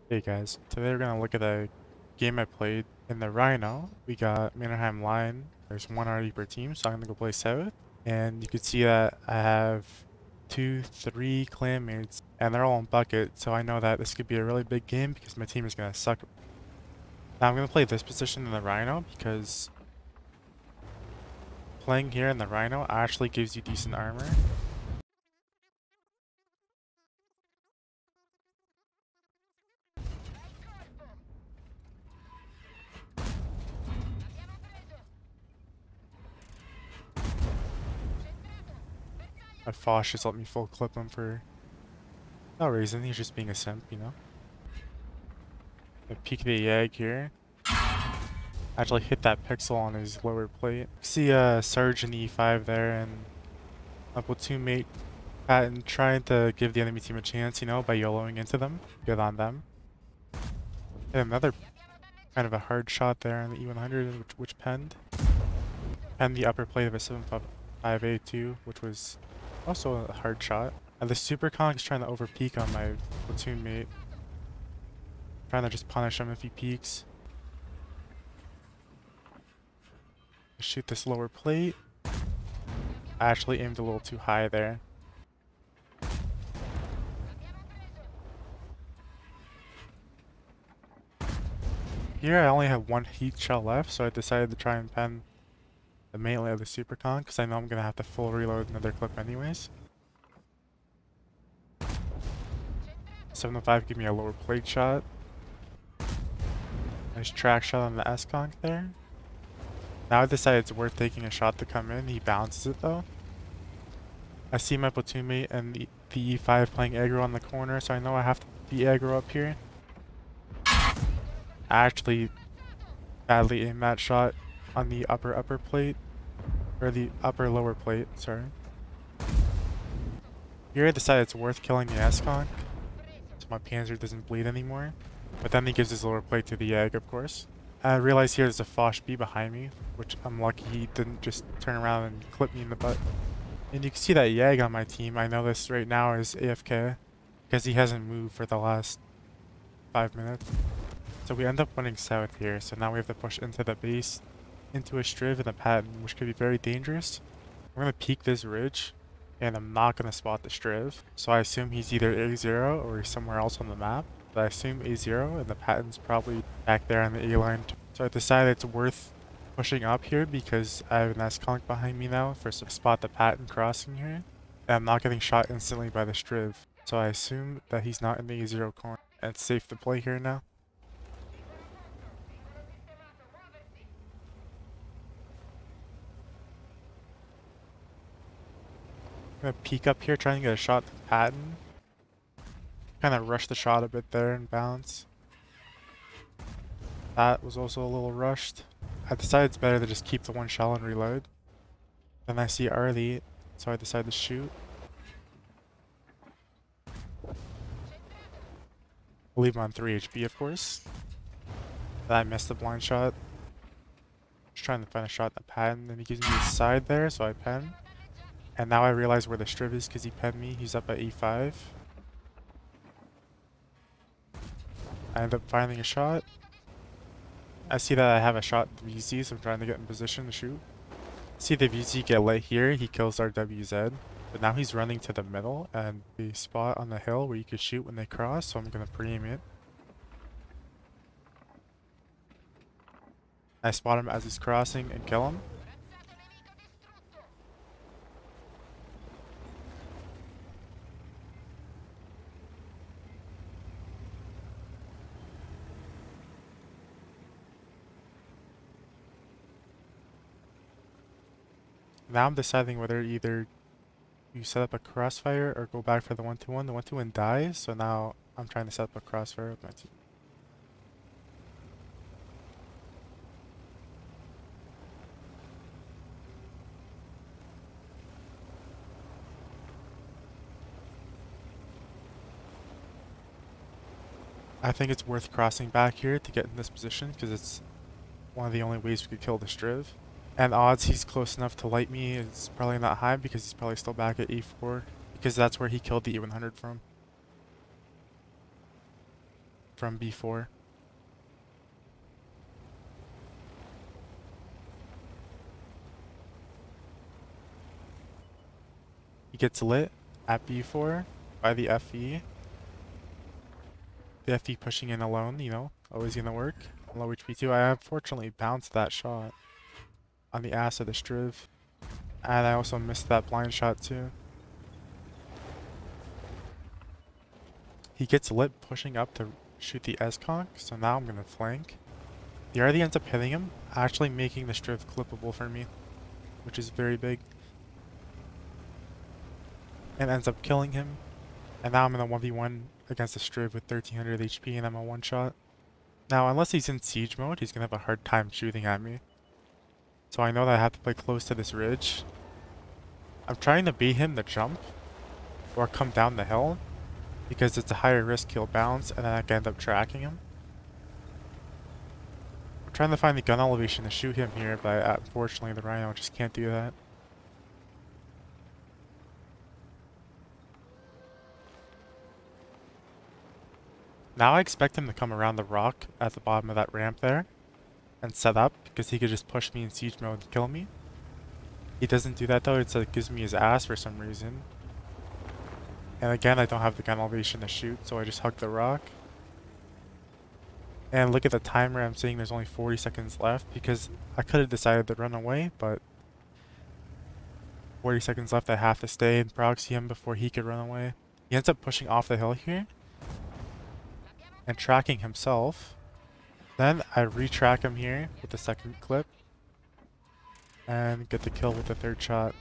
Hey guys, today we're gonna look at a game I played in the Rhino. We got Mannerheim line. There's one already per team, so I'm gonna go play South. And you can see that I have 3 clanmates, and they're all in bucket, so I know that this could be a really big game because my team is gonna suck. Now I'm gonna play this position in the Rhino because playing here in the Rhino actually gives you decent armor. But Fosh just let me full clip him for no reason, he's just being a simp, you know? I peek the Yag here. Actually hit that pixel on his lower plate. See Surge in E5 there, and a platoon mate Patton trying to give the enemy team a chance, you know, by YOLOing into them. Good on them. And another kind of a hard shot there on the E100, which penned. Penned the upper plate of a 7.5A2, which was also a hard shot. And the Super Conk is trying to over peek on my platoon mate. Trying to just punish him if he peeks. Shoot this lower plate. I actually aimed a little too high there. Here I only have one heat shell left, so I decided to try and pen the melee of the Super Con, because I know I'm going to have to full reload another clip anyways. 705 give me a lower plate shot. Nice track shot on the S-Conk there. Now I decided it's worth taking a shot to come in. He bounces it though. I see my platoon mate and the E5 playing aggro on the corner, so I know I have to be aggro up here. I actually badly aimed that shot on the upper plate. Or the lower plate, sorry. Here I decided it's worth killing the S-Conk, so my Panzer doesn't bleed anymore. But then he gives his lower plate to the Yag, of course. I realize here there's a Fosh B behind me, which I'm lucky he didn't just turn around and clip me in the butt. And you can see that Yag on my team, I know this right now is AFK, because he hasn't moved for the last 5 minutes. So we end up winning South here, so now we have to push into the base, into a Striv and a Patton, which could be very dangerous. I'm going to peek this ridge, and I'm not going to spot the Striv, so I assume he's either A0 or he's somewhere else on the map. But I assume A0, and the Patton's probably back there on the A line. So I decided it's worth pushing up here because I have an S-Conk behind me now for to spot the Patton crossing here. And I'm not getting shot instantly by the Striv. So I assume that he's not in the A0 corner, and it's safe to play here now. I'm gonna peek up here trying to get a shot to Patton. Kind of rushed the shot a bit there and bounce. That was also a little rushed. I decided it's better to just keep the one shell and reload. Then I see Arlie, so I decided to shoot. I'll leave him on 3 HP, of course. Then I missed the blind shot. Just trying to find a shot in the Patton, and he gives me his side there, so I pen. And now I realize where the Striv is because he penned me. He's up at E5. I end up finding a shot. I see that I have a shot at the VZ, so I'm trying to get in position to shoot. See the VZ get lit here, he kills our WZ. But now he's running to the middle and the spot on the hill where you could shoot when they cross, so I'm gonna pre-aim it. I spot him as he's crossing and kill him. Now I'm deciding whether either you set up a crossfire or go back for the 1-2-1. The 1-2-1 dies, so now I'm trying to set up a crossfire with my team. I think it's worth crossing back here to get in this position because it's one of the only ways we could kill the Striv. And odds he's close enough to light me is probably not high because he's probably still back at E4 because that's where he killed the E100 from. from B4. He gets lit at B4 by the FE. The FE pushing in alone, you know, always gonna work. Low HP2. I unfortunately bounced that shot on the ass of the Striv. And I also missed that blind shot too. He gets lit pushing up to shoot the S-Conk, so now I'm gonna flank. The RD ends up hitting him, actually making the Striv clippable for me, which is very big. And ends up killing him. And now I'm in a 1v1 against the Striv with 1300 HP and I'm a one-shot. Now, unless he's in siege mode, he's gonna have a hard time shooting at me. So I know that I have to play close to this ridge. I'm trying to bait him to jump or come down the hill because it's a higher risk he'll bounce and then I can end up tracking him. I'm trying to find the gun elevation to shoot him here, but unfortunately the Rhino just can't do that. Now I expect him to come around the rock at the bottom of that ramp there and set up because he could just push me in siege mode and kill me. He doesn't do that though, it gives me his ass for some reason. And again, I don't have the gun elevation to shoot, so I just hug the rock. And look at the timer, I'm seeing there's only 40 seconds left because I could have decided to run away, but 40 seconds left, I have to stay and proxy him before he could run away. He ends up pushing off the hill here and tracking himself. Then I retrack him here with the second clip and get the kill with the third shot.